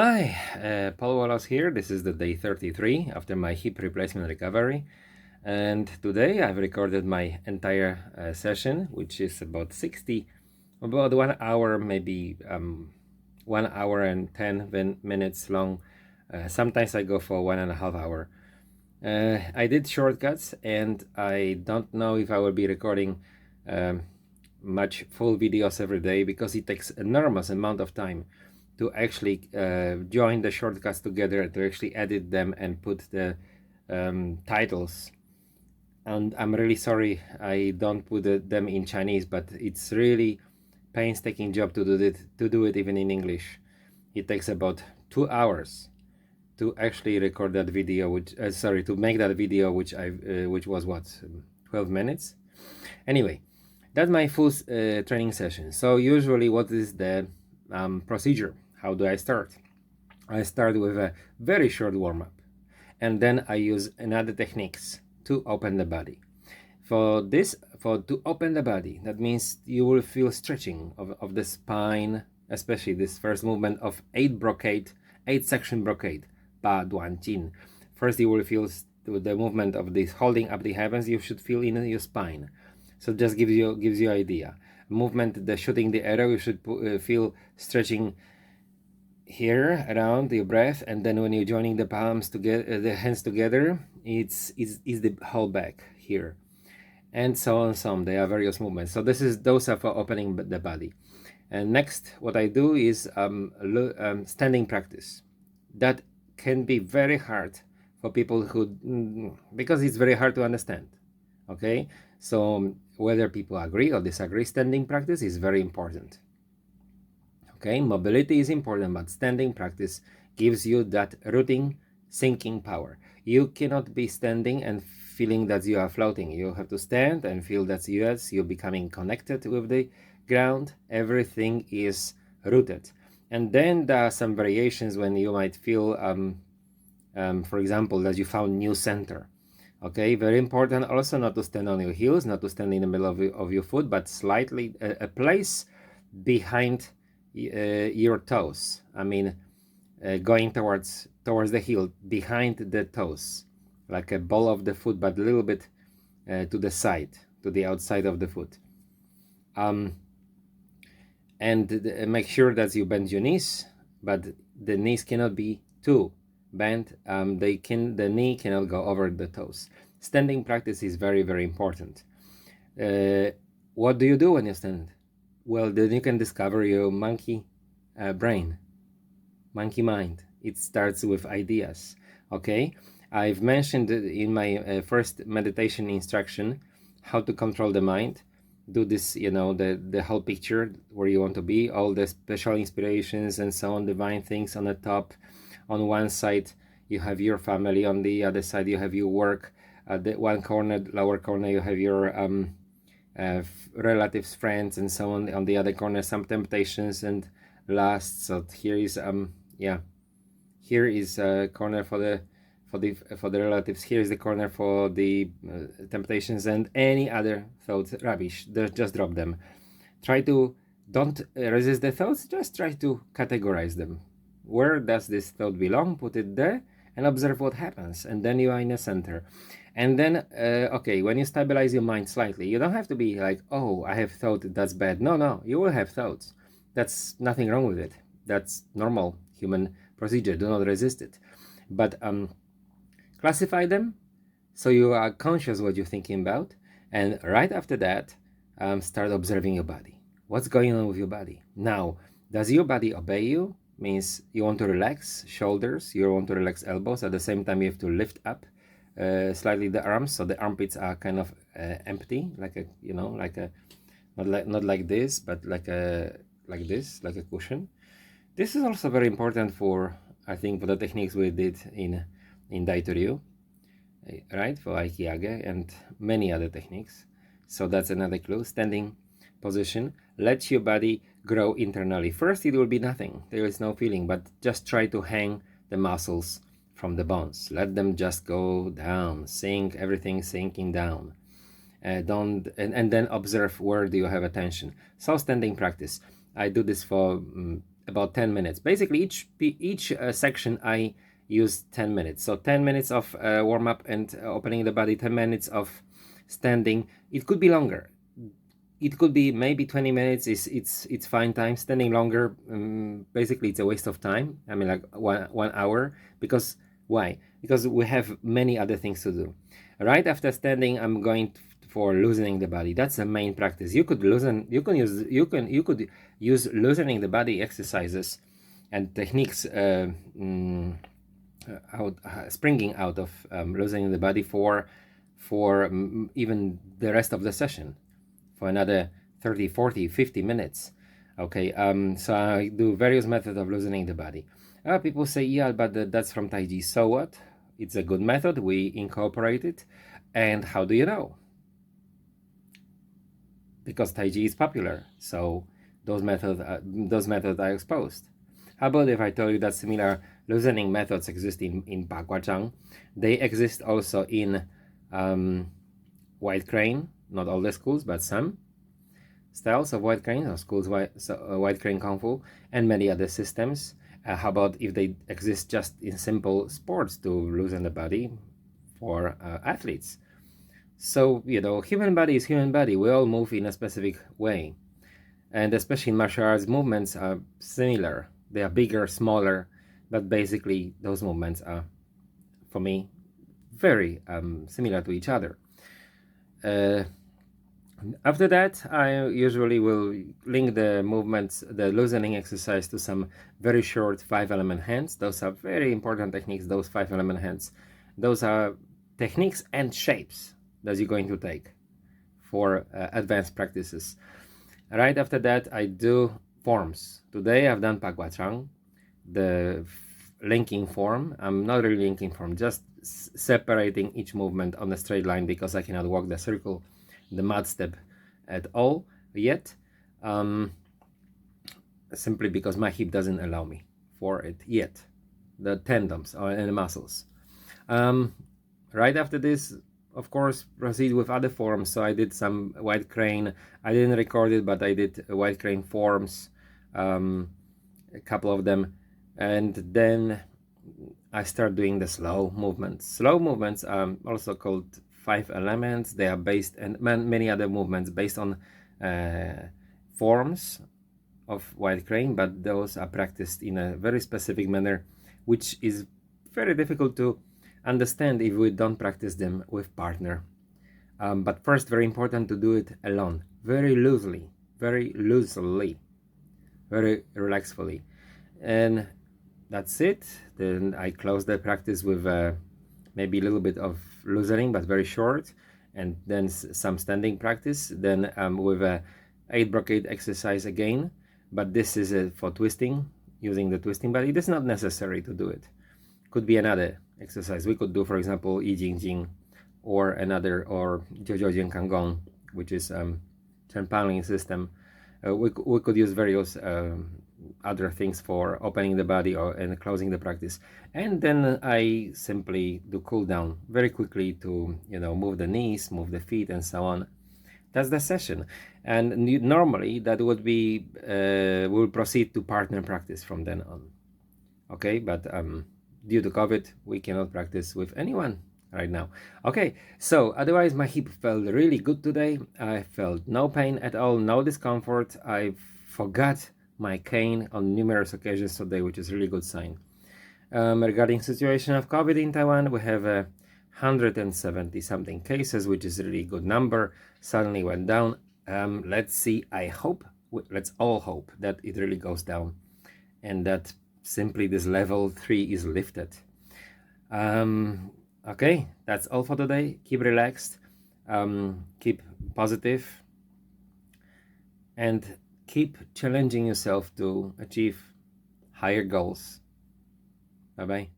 Hi, Paul Wallace here. This is the day 33 after my hip replacement recovery. And today I've recorded my entire session, which is about 1 hour, maybe 1 hour and 10 minutes long. Sometimes I go for 1.5 hours. I did shortcuts, and I don't know if I will be recording um, much full videos every day because it takes enormous amount of time to actually join the shortcuts together, to actually edit them and put the titles. And I'm really sorry I don't put them in Chinese, but it's really painstaking job to do it even in English. It takes about 2 hours to actually record that video, to make that video, which was what, 12 minutes. Anyway, that's my full training session. So usually, what is the procedure? How do I start? I start with a very short warm-up, and then I use another techniques to open the body. To open the body, that means you will feel stretching of the spine, especially this first movement of 8 section brocade, Ba Duan Jin. First, you will feel the movement of this holding up the heavens. You should feel in your spine. So just gives you idea. Movement, the shooting the arrow, you should feel stretching here around your breath, and then when you're joining the palms together, the hands together, it's the whole back here, and so on. Some there are various movements. So those are for opening the body. And next, what I do is standing practice. That can be very hard for people who because it's very hard to understand. Okay, so whether people agree or disagree, standing practice is very important. Okay, mobility is important, but standing practice gives you that rooting, sinking power. You cannot be standing and feeling that you are floating. You have to stand and feel that you're becoming connected with the ground. Everything is rooted. And then there are some variations when you might feel, for example, that you found new center. Okay, very important also not to stand on your heels, not to stand in the middle of your foot, but slightly a place behind your toes. I mean, going towards the heel, behind the toes, like a ball of the foot, but a little bit to the side, to the outside of the foot. And make sure that you bend your knees, but the knees cannot be too bent. The knee cannot go over the toes. Standing practice is very, very important. What do you do when you stand? Well, then you can discover your monkey brain, monkey mind. It starts with ideas. Okay, I've mentioned in my first meditation instruction how to control the mind. Do this, the whole picture where you want to be, all the special inspirations and so on, divine things on the top. On one side you have your family, on the other side you have your work. At the one corner, lower corner, you have your relatives, friends, and so on the other corner, some temptations and last. So here is here is a corner for the relatives. Here is the corner for the temptations and any other thoughts, rubbish. Just drop them. Try to don't resist the thoughts. Just try to categorize them. Where does this thought belong? Put it there and observe what happens. And then you are in a center. And then, okay, when you stabilize your mind slightly, you don't have to be like, oh, I have thought that's bad. No, you will have thoughts. That's nothing wrong with it. That's normal human procedure. Do not resist it. But classify them so you are conscious what you're thinking about. And right after that, start observing your body. What's going on with your body? Now, does your body obey you? Means you want to relax shoulders, you want to relax elbows. At the same time, you have to lift up slightly the arms, so the armpits are kind of empty, like a not like this, but like this, like a cushion. This is also very important for, I think, for the techniques we did in Daitoryu, right, for Aikiage and many other techniques. So that's another clue. Standing position. Let your body grow internally. First, it will be nothing. There is no feeling, but just try to hang the muscles from the bones. Let them just go down. Sink, everything sinking down. And then observe where do you have attention. So standing practice. I do this for about 10 minutes. Basically, each section I use 10 minutes. So 10 minutes of warm up and opening the body, 10 minutes of standing. It could be longer. It could be maybe 20 minutes. It's fine time. Standing longer, basically, it's a waste of time. I mean, like one hour. Because why? Because we have many other things to do. Right after standing, I'm going for loosening the body. That's the main practice. You could use loosening the body exercises and techniques springing out of loosening the body for even the rest of the session, for another 30, 40, 50 minutes. Okay, so I do various methods of loosening the body. People say, yeah, but that's from Tai Chi. So what? It's a good method. We incorporate it. And how do you know? Because Tai Chi is popular, so those methods are exposed. How about if I tell you that similar loosening methods exist in Pa Kua Chang? They exist also in White Crane, not all the schools, but some styles of White Crane, or schools White Crane Kung Fu, and many other systems. How about if they exist just in simple sports to loosen the body for athletes? So, human body is human body. We all move in a specific way. And especially in martial arts, movements are similar. They are bigger, smaller, but basically those movements are, for me, very similar to each other. After that, I usually will link the movements, the loosening exercise, to some very short 5-element hands. Those are very important techniques, those 5-element hands. Those are techniques and shapes that you're going to take for advanced practices. Right after that, I do forms. Today I've done Pa Kua Chang, the linking form. I'm not really linking form, just separating each movement on a straight line, because I cannot walk the circle, the mud step at all yet, simply because my hip doesn't allow me for it yet, the tendons and the muscles. Right after this, of course, proceed with other forms. So I did some White Crane. I didn't record it, but I did White Crane forms, a couple of them. And then I start doing the slow movements. Slow movements are also called 5 elements. They are based, and many other movements based on forms of White Crane, but those are practiced in a very specific manner, which is very difficult to understand if we don't practice them with partner. But first, very important to do it alone, very loosely, very relaxedly. And that's it. Then I close the practice with maybe a little bit of loosening, but very short, and then some standing practice. Then with a 8 brocade exercise again, but this is for twisting, using the twisting body. It is not necessary to do it. Could be another exercise. We could do, for example, Yi Jing Jing, or another, or Jiu Jian Kang Gong, which is Chen Panling system. We could use various other things for opening the body and closing the practice. And then I simply do cool down very quickly to move the knees, move the feet, and so on. That's the session. And normally that would be we'll proceed to partner practice from then on. Okay, but due to COVID, we cannot practice with anyone right now. Okay, so otherwise my hip felt really good today. I felt no pain at all, no discomfort. I forgot my cane on numerous occasions today, which is a really good sign. Regarding situation of COVID in Taiwan, we have 170 something cases, which is a really good number. Suddenly went down. Let's see. Let's all hope that it really goes down, and that simply this level 3 is lifted. Okay, that's all for today. Keep relaxed, keep positive, and keep challenging yourself to achieve higher goals. Bye-bye.